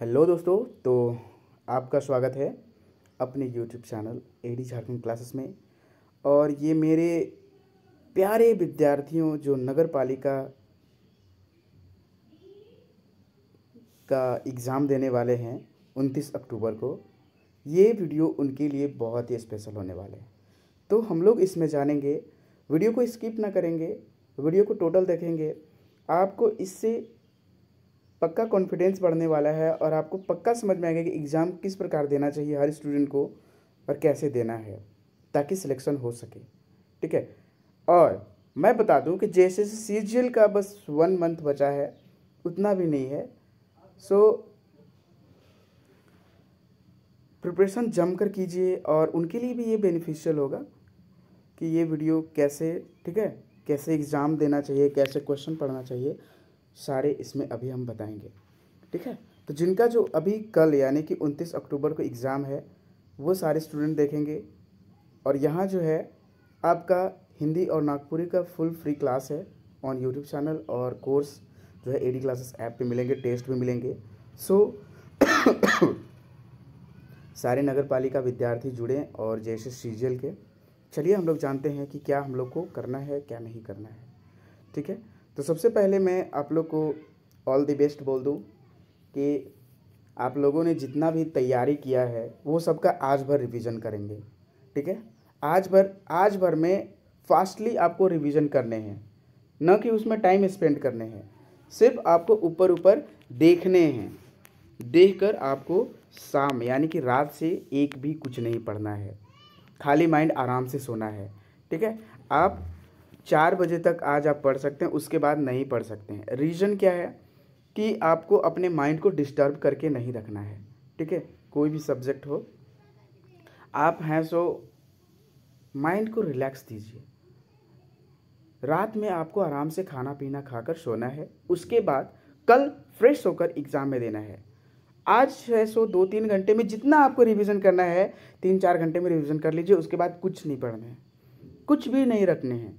Hello दोस्तों, तो आपका स्वागत है अपने YouTube channel AD Jharkhand classes में। और ये मेरे प्यारे विद्यार्थियों जो नगर पालिका का एग्ज़ाम देने वाले हैं 29 अक्टूबर को, ये वीडियो उनके लिए बहुत ही स्पेशल होने वाले हैं। तो हम लोग इसमें जानेंगे, वीडियो को स्किप ना करेंगे, वीडियो को टोटल देखेंगे। आपको इससे पक्का कॉन्फिडेंस बढ़ने वाला है और आपको पक्का समझ में आएगा कि एग्ज़ाम किस प्रकार देना चाहिए हर स्टूडेंट को और कैसे देना है ताकि सिलेक्शन हो सके। ठीक है। और मैं बता दूं कि जैसे सीजीएल का बस 1 मंथ बचा है, उतना भी नहीं है। सो प्रिपरेशन जमकर कीजिए और उनके लिए भी ये बेनिफिशियल होगा कि ये वीडियो कैसे, ठीक है, कैसे एग्ज़ाम देना चाहिए, कैसे क्वेश्चन पढ़ना चाहिए, सारे इसमें अभी हम बताएंगे। ठीक है। तो जिनका जो अभी कल यानी कि 29 अक्टूबर को एग्ज़ाम है वो सारे स्टूडेंट देखेंगे। और यहाँ जो है आपका हिंदी और नागपुरी का फुल फ्री क्लास है ऑन यूट्यूब चैनल, और कोर्स जो है एडी क्लासेस ऐप पे मिलेंगे, टेस्ट भी मिलेंगे। सो सारे नगर पालिका विद्यार्थी जुड़ें और जैसे सीजीएल के। चलिए हम लोग जानते हैं कि क्या हम लोग को करना है, क्या नहीं करना है। ठीक है। तो सबसे पहले मैं आप लोग को ऑल द बेस्ट बोल दूं कि आप लोगों ने जितना भी तैयारी किया है वो सबका आज भर रिवीजन करेंगे। ठीक है। आज भर में फास्टली आपको रिवीजन करने हैं, न कि उसमें टाइम स्पेंड करने हैं। सिर्फ आपको ऊपर ऊपर देखने हैं। देखकर आपको शाम यानी कि रात से एक भी कुछ नहीं पढ़ना है, खाली माइंड आराम से सोना है। ठीक है। आप 4 बजे तक आज आप पढ़ सकते हैं, उसके बाद नहीं पढ़ सकते हैं। रीज़न क्या है कि आपको अपने माइंड को डिस्टर्ब करके नहीं रखना है। ठीक है। कोई भी सब्जेक्ट हो, आप हैं सो माइंड को रिलैक्स दीजिए। रात में आपको आराम से खाना पीना खाकर सोना है, उसके बाद कल फ्रेश होकर एग्ज़ाम में देना है। आज है सो 2-3 घंटे में जितना आपको रिवीजन करना है 3-4 घंटे में रिवीजन कर लीजिए। उसके बाद कुछ नहीं पढ़ना है, कुछ भी नहीं रखने हैं,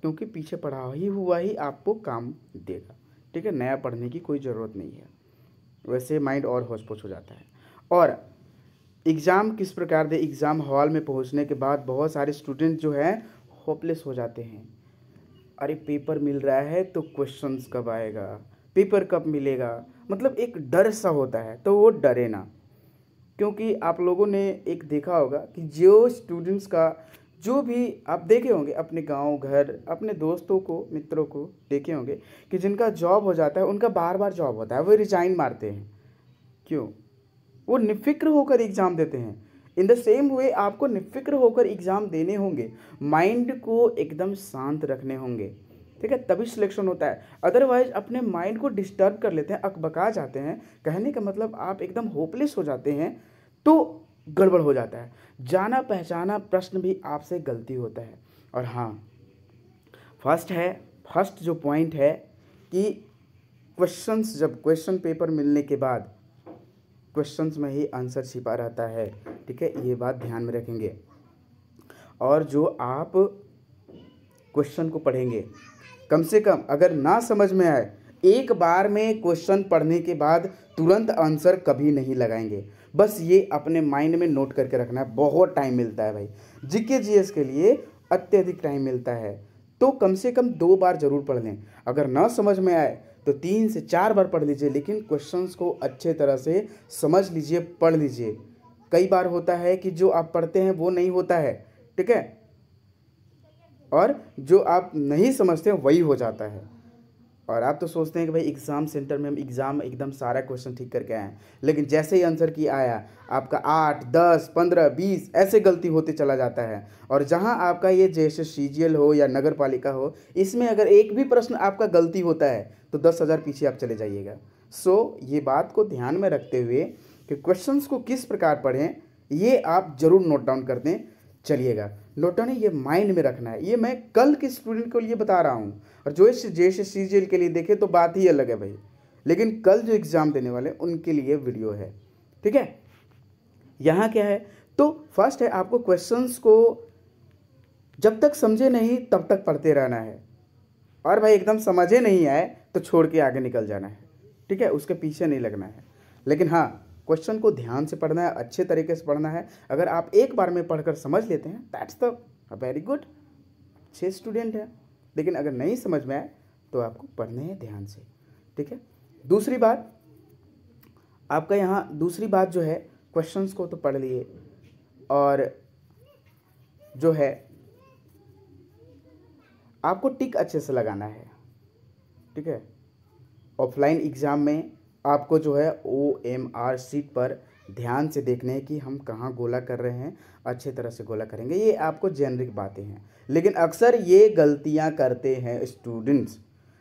क्योंकि पीछे पढ़ा ही हुआ ही आपको काम देगा। ठीक है। नया पढ़ने की कोई ज़रूरत नहीं है, वैसे माइंड और होश-पोश हो जाता है। और एग्ज़ाम किस प्रकार दे, एग्ज़ाम हॉल में पहुंचने के बाद बहुत सारे स्टूडेंट जो हैं होपलेस हो जाते हैं। अरे पेपर मिल रहा है तो क्वेश्चंस कब आएगा, पेपर कब मिलेगा, मतलब एक डर सा होता है। तो वो डरे ना, क्योंकि आप लोगों ने एक देखा होगा कि जो स्टूडेंट्स का जो भी आप देखे होंगे अपने गांव घर, अपने दोस्तों को, मित्रों को देखे होंगे कि जिनका जॉब हो जाता है उनका बार बार जॉब होता है, वो रिजाइन मारते हैं। क्यों? वो निफ़िक्र होकर एग्ज़ाम देते हैं। इन द सेम वे आपको निफ़िक्र होकर एग्ज़ाम देने होंगे, माइंड को एकदम शांत रखने होंगे। ठीक है। तभी सिलेक्शन होता है। अदरवाइज अपने माइंड को डिस्टर्ब कर लेते हैं, अकबका जाते हैं, कहने का मतलब आप एकदम होपलेस हो जाते हैं, तो गड़बड़ हो जाता है। जाना पहचाना प्रश्न भी आपसे गलती होता है। और हाँ, फर्स्ट जो पॉइंट है कि क्वेश्चंस, जब क्वेश्चन पेपर मिलने के बाद क्वेश्चंस में ही आंसर छिपा रहता है। ठीक है। ये बात ध्यान में रखेंगे। और जो आप क्वेश्चन को पढ़ेंगे, कम से कम अगर ना समझ में आए, एक बार में क्वेश्चन पढ़ने के बाद तुरंत आंसर कभी नहीं लगाएंगे। बस ये अपने माइंड में नोट करके रखना है। बहुत टाइम मिलता है भाई, जीके जीएस के लिए अत्यधिक टाइम मिलता है, तो कम से कम 2 बार ज़रूर पढ़ लें। अगर ना समझ में आए तो 3 से 4 बार पढ़ लीजिए, लेकिन क्वेश्चंस को अच्छे तरह से समझ लीजिए, पढ़ लीजिए। कई बार होता है कि जो आप पढ़ते हैं वो नहीं होता है। ठीक है। और जो आप नहीं समझते हैं वही हो जाता है। और आप तो सोचते हैं कि भाई एग्ज़ाम सेंटर में हम एग्ज़ाम एकदम सारा क्वेश्चन ठीक करके आए हैं, लेकिन जैसे ही आंसर की आया आपका 8, 10, 15, 20 ऐसे गलती होते चला जाता है। और जहां आपका ये जैसे सीजीएल हो या नगर पालिका हो, इसमें अगर एक भी प्रश्न आपका गलती होता है तो 10,000 पीछे आप चले जाइएगा। सो ये बात को ध्यान में रखते हुए कि क्वेश्चंस को किस प्रकार पढ़ें, ये आप ज़रूर नोट डाउन कर दें। चलिएगा, नोट डाउन ये माइंड में रखना है। ये मैं कल के स्टूडेंट के लिए बता रहा हूँ, और जो जैसे सीजीएल के लिए देखे तो बात ही अलग है भाई, लेकिन कल जो एग्ज़ाम देने वाले उनके लिए वीडियो है। ठीक है। यहाँ क्या है, तो फर्स्ट है आपको क्वेश्चंस को जब तक समझे नहीं तब तक पढ़ते रहना है, और भाई एकदम समझे नहीं आए तो छोड़ के आगे निकल जाना है। ठीक है। उसके पीछे नहीं लगना है। लेकिन हाँ, क्वेश्चन को ध्यान से पढ़ना है, अच्छे तरीके से पढ़ना है। अगर आप एक बार में पढ़कर समझ लेते हैं, दैट्स द वेरी गुड, अच्छे स्टूडेंट हैं। लेकिन अगर नहीं समझ में आए तो आपको पढ़ने हैं ध्यान से, ठीक है। दूसरी बात आपका यहाँ, दूसरी बात जो है, क्वेश्चंस को तो पढ़ लिए, और जो है आपको टिक अच्छे से लगाना है, ठीक है। ऑफलाइन एग्ज़ाम में आपको जो है OMR शीट पर ध्यान से देखने हैं कि हम कहाँ गोला कर रहे हैं, अच्छे तरह से गोला करेंगे। ये आपको जेनरिक बातें हैं, लेकिन अक्सर ये गलतियां करते हैं स्टूडेंट्स।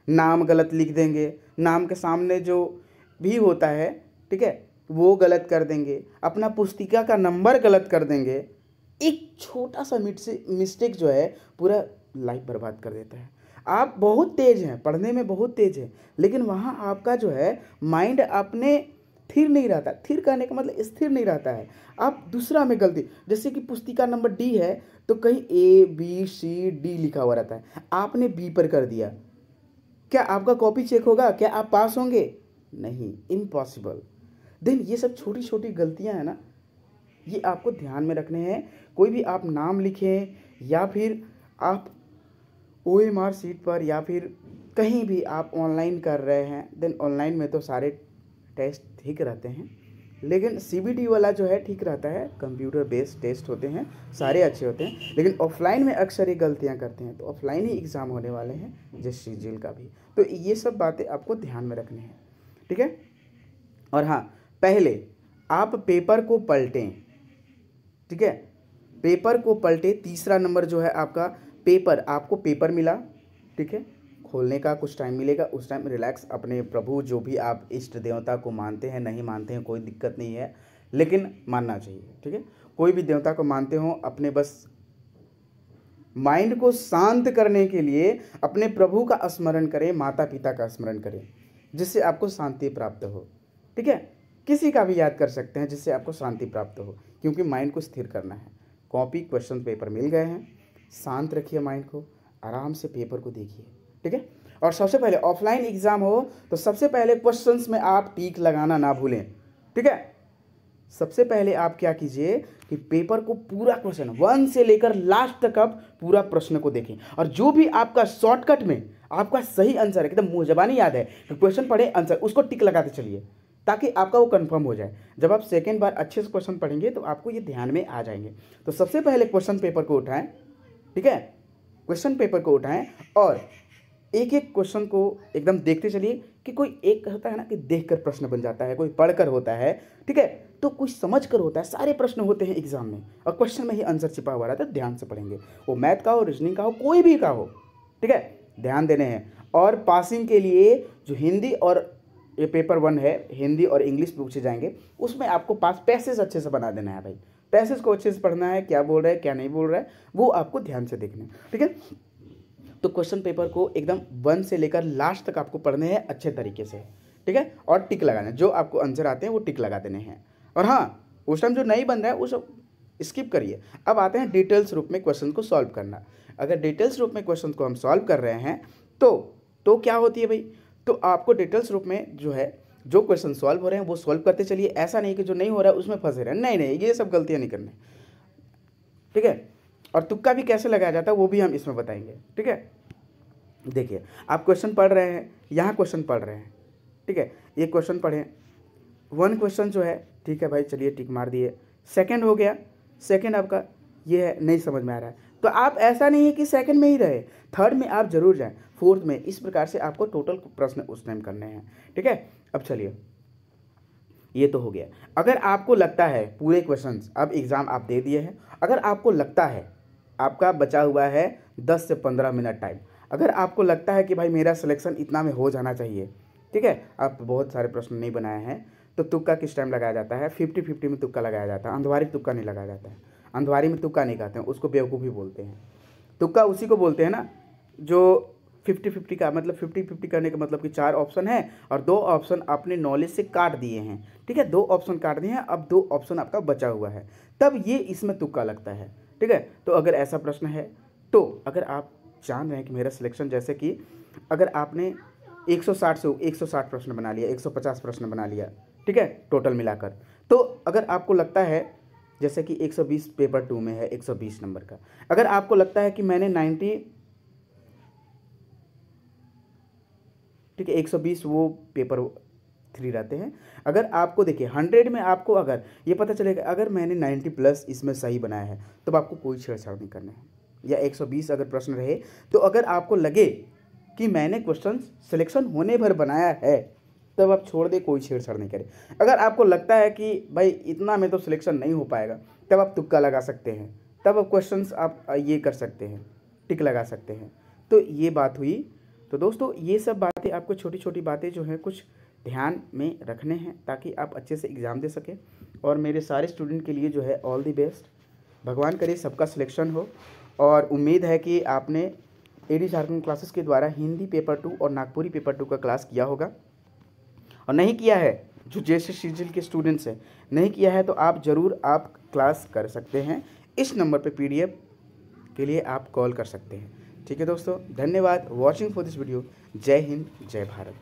नाम गलत लिख देंगे, नाम के सामने जो भी होता है, ठीक है, वो गलत कर देंगे, अपना पुस्तिका का नंबर गलत कर देंगे। एक छोटा सा मिस्टेक जो है पूरा लाइफ बर्बाद कर देता है। आप बहुत तेज हैं, पढ़ने में बहुत तेज हैं, लेकिन वहाँ आपका जो है माइंड अपने स्थिर नहीं रहता। स्थिर कहने का मतलब स्थिर नहीं रहता है। आप दूसरा में गलती, जैसे कि पुस्तिका नंबर D है तो कहीं ABCD लिखा हुआ रहता है, आपने B पर कर दिया, क्या आपका कॉपी चेक होगा? क्या आप पास होंगे? नहीं, इम्पॉसिबल। देन ये सब छोटी छोटी गलतियां हैं ना, ये आपको ध्यान में रखने हैं। कोई भी आप नाम लिखें या फिर आप OMR शीट पर या फिर कहीं भी आप ऑनलाइन कर रहे हैं, देन ऑनलाइन में तो सारे टेस्ट ठीक रहते हैं, लेकिन CBT वाला जो है ठीक रहता है, कंप्यूटर बेस्ड टेस्ट होते हैं, सारे अच्छे होते हैं। लेकिन ऑफलाइन में अक्सर ये गलतियां करते हैं, तो ऑफलाइन ही एग्ज़ाम होने वाले हैं, जैसे सीजीएल का भी। तो ये सब बातें आपको ध्यान में रखनी है, ठीक है। और हाँ, पहले आप पेपर को पलटें, ठीक है, पेपर को पलटें। तीसरा नंबर जो है आपका पेपर, आपको पेपर मिला, ठीक है, खोलने का कुछ टाइम मिलेगा, उस टाइम रिलैक्स, अपने प्रभु जो भी आप इष्ट देवता को मानते हैं, नहीं मानते हैं कोई दिक्कत नहीं है, लेकिन मानना चाहिए, ठीक है। कोई भी देवता को मानते हो, अपने बस माइंड को शांत करने के लिए अपने प्रभु का स्मरण करें, माता पिता का स्मरण करें, जिससे आपको शांति प्राप्त हो, ठीक है। किसी का भी याद कर सकते हैं जिससे आपको शांति प्राप्त हो, क्योंकि माइंड को स्थिर करना है। कॉपी क्वेश्चन पेपर मिल गए हैं, शांत रखिए माइंड को, आराम से पेपर को देखिए, ठीक है। और सबसे पहले ऑफलाइन एग्जाम हो तो सबसे पहले क्वेश्चंस में आप टिक लगाना ना भूलें, ठीक है। सबसे पहले आप क्या कीजिए कि पेपर को पूरा क्वेश्चन 1 से लेकर लास्ट तक आप पूरा प्रश्न को देखें, और जो भी आपका शॉर्टकट में आपका सही आंसर है, एकदम मुंह जबानी याद है कि क्वेश्चन पढ़े आंसर, उसको टिक लगाते चलिए, ताकि आपका वो कंफर्म हो जाए। जब आप सेकेंड बार अच्छे से क्वेश्चन पढ़ेंगे तो आपको ये ध्यान में आ जाएंगे। तो सबसे पहले क्वेश्चन पेपर को उठाएं, ठीक है, क्वेश्चन पेपर को उठाएं और एक एक क्वेश्चन को एकदम देखते चलिए कि कोई एक होता है ना कि देखकर प्रश्न बन जाता है, कोई पढ़कर होता है, ठीक है, तो कुछ समझ कर होता है। सारे प्रश्न होते हैं एग्जाम में और क्वेश्चन में ही आंसर छिपा हुआ रहता है। ध्यान से पढ़ेंगे, वो मैथ का हो, रीजनिंग का हो, कोई भी का हो, ठीक है, ध्यान देने हैं। और पासिंग के लिए जो हिंदी और ये पेपर 1 है, हिंदी और इंग्लिश पूछे जाएंगे, उसमें आपको पास पैसेज अच्छे से बना देना है भाई। पैसेज को अच्छे से पढ़ना है, क्या बोल रहा है क्या नहीं बोल रहा है वो आपको ध्यान से देखना है, ठीक है। तो क्वेश्चन पेपर को एकदम 1 से लेकर लास्ट तक आपको पढ़ने हैं अच्छे तरीके से, ठीक है, और टिक लगाना है। जो आपको आंसर आते हैं वो टिक लगा देने हैं। और हाँ, उस टाइम जो नहीं बन रहा है उस स्किप करिए। अब आते हैं डिटेल्स रूप में क्वेश्चन को सॉल्व करना। अगर डिटेल्स रूप में क्वेश्चन को हम सॉल्व कर रहे हैं तो क्या होती है भाई, तो आपको डिटेल्स रूप में जो है जो क्वेश्चन सॉल्व हो रहे हैं वो सॉल्व करते चलिए। ऐसा नहीं कि जो नहीं हो रहा है उसमें फंसे रहे, नहीं, ये सब गलतियां नहीं करनी, ठीक है। और तुक्का भी कैसे लगाया जाता है वो भी हम इसमें बताएंगे, ठीक है। देखिए, आप क्वेश्चन पढ़ रहे हैं, यहाँ क्वेश्चन पढ़ रहे हैं, ठीक है, ये क्वेश्चन पढ़ें, 1 क्वेश्चन जो है, ठीक है भाई, चलिए टिक मार दिए। सेकंड हो गया, सेकंड आपका ये है, नहीं समझ में आ रहा है तो आप ऐसा नहीं है कि सेकंड में ही रहे, थर्ड में आप जरूर जाएं, फोर्थ में, इस प्रकार से आपको टोटल प्रश्न उस टाइम करने हैं, ठीक है। अब चलिए, ये तो हो गया। अगर आपको लगता है पूरे क्वेश्चंस, अब एग्ज़ाम आप दे दिए हैं, अगर आपको लगता है आपका बचा हुआ है 10 से 15 मिनट टाइम, अगर आपको लगता है कि भाई मेरा सिलेक्शन इतना में हो जाना चाहिए, ठीक है, आप बहुत सारे प्रश्न नहीं बनाए हैं, तो तुक्का किस टाइम लगाया जाता है? 50-50 में तुक्का लगाया जाता है। अंधवारी तुक्का नहीं लगाया जाता है, अंधवारी में तुक्का नहीं कहते हैं, उसको बेवकूफ़ी बोलते हैं। तुक्का उसी को बोलते हैं ना जो 50-50 का मतलब 50-50 करने का मतलब कि 4 ऑप्शन है और 2 ऑप्शन आपने नॉलेज से काट दिए हैं, ठीक है, 2 ऑप्शन काट दिए हैं, अब 2 ऑप्शन आपका बचा हुआ है, तब ये इसमें तुक्का लगता है, ठीक है। तो अगर ऐसा प्रश्न है, तो अगर आप जान रहे हैं कि मेरा सिलेक्शन, जैसे कि अगर आपने 160 से 160 प्रश्न बना लिया, 150 प्रश्न बना लिया, ठीक है, टोटल मिलाकर। तो अगर आपको लगता है जैसे कि 120 पेपर 2 में है 120 नंबर का, अगर आपको लगता है कि मैंने 90, ठीक है, 120 वो पेपर 3 रहते हैं। अगर आपको देखिए 100 में आपको अगर ये पता चलेगा अगर मैंने 90 प्लस इसमें सही बनाया है, तब आपको कोई छेड़छाड़ नहीं करना है। या 120 अगर प्रश्न रहे, तो अगर आपको लगे कि मैंने क्वेश्चन सिलेक्शन होने भर बनाया है, तब आप छोड़ दे, कोई छेड़छाड़ नहीं करें। अगर आपको लगता है कि भाई इतना में तो सिलेक्शन नहीं हो पाएगा, तब आप तुक्का लगा सकते हैं, तब आप क्वेश्चंस आप ये कर सकते हैं, टिक लगा सकते हैं। तो ये बात हुई। तो दोस्तों ये सब बातें आपको छोटी छोटी बातें जो हैं कुछ ध्यान में रखने हैं, ताकि आप अच्छे से एग्ज़ाम दे सकें। और मेरे सारे स्टूडेंट के लिए जो है ऑल दी बेस्ट, भगवान करे सबका सिलेक्शन हो। और उम्मीद है कि आपने एडी झारखंड क्लासेस के द्वारा हिंदी पेपर 2 और नागपुरी पेपर 2 का क्लास किया होगा। और नहीं किया है, जो जैसे सीजीएल के स्टूडेंट्स हैं, नहीं किया है, तो आप ज़रूर आप क्लास कर सकते हैं। इस नंबर पे पीडीएफ के लिए आप कॉल कर सकते हैं। ठीक है दोस्तों, धन्यवाद वॉचिंग फॉर दिस वीडियो। जय हिंद, जय भारत।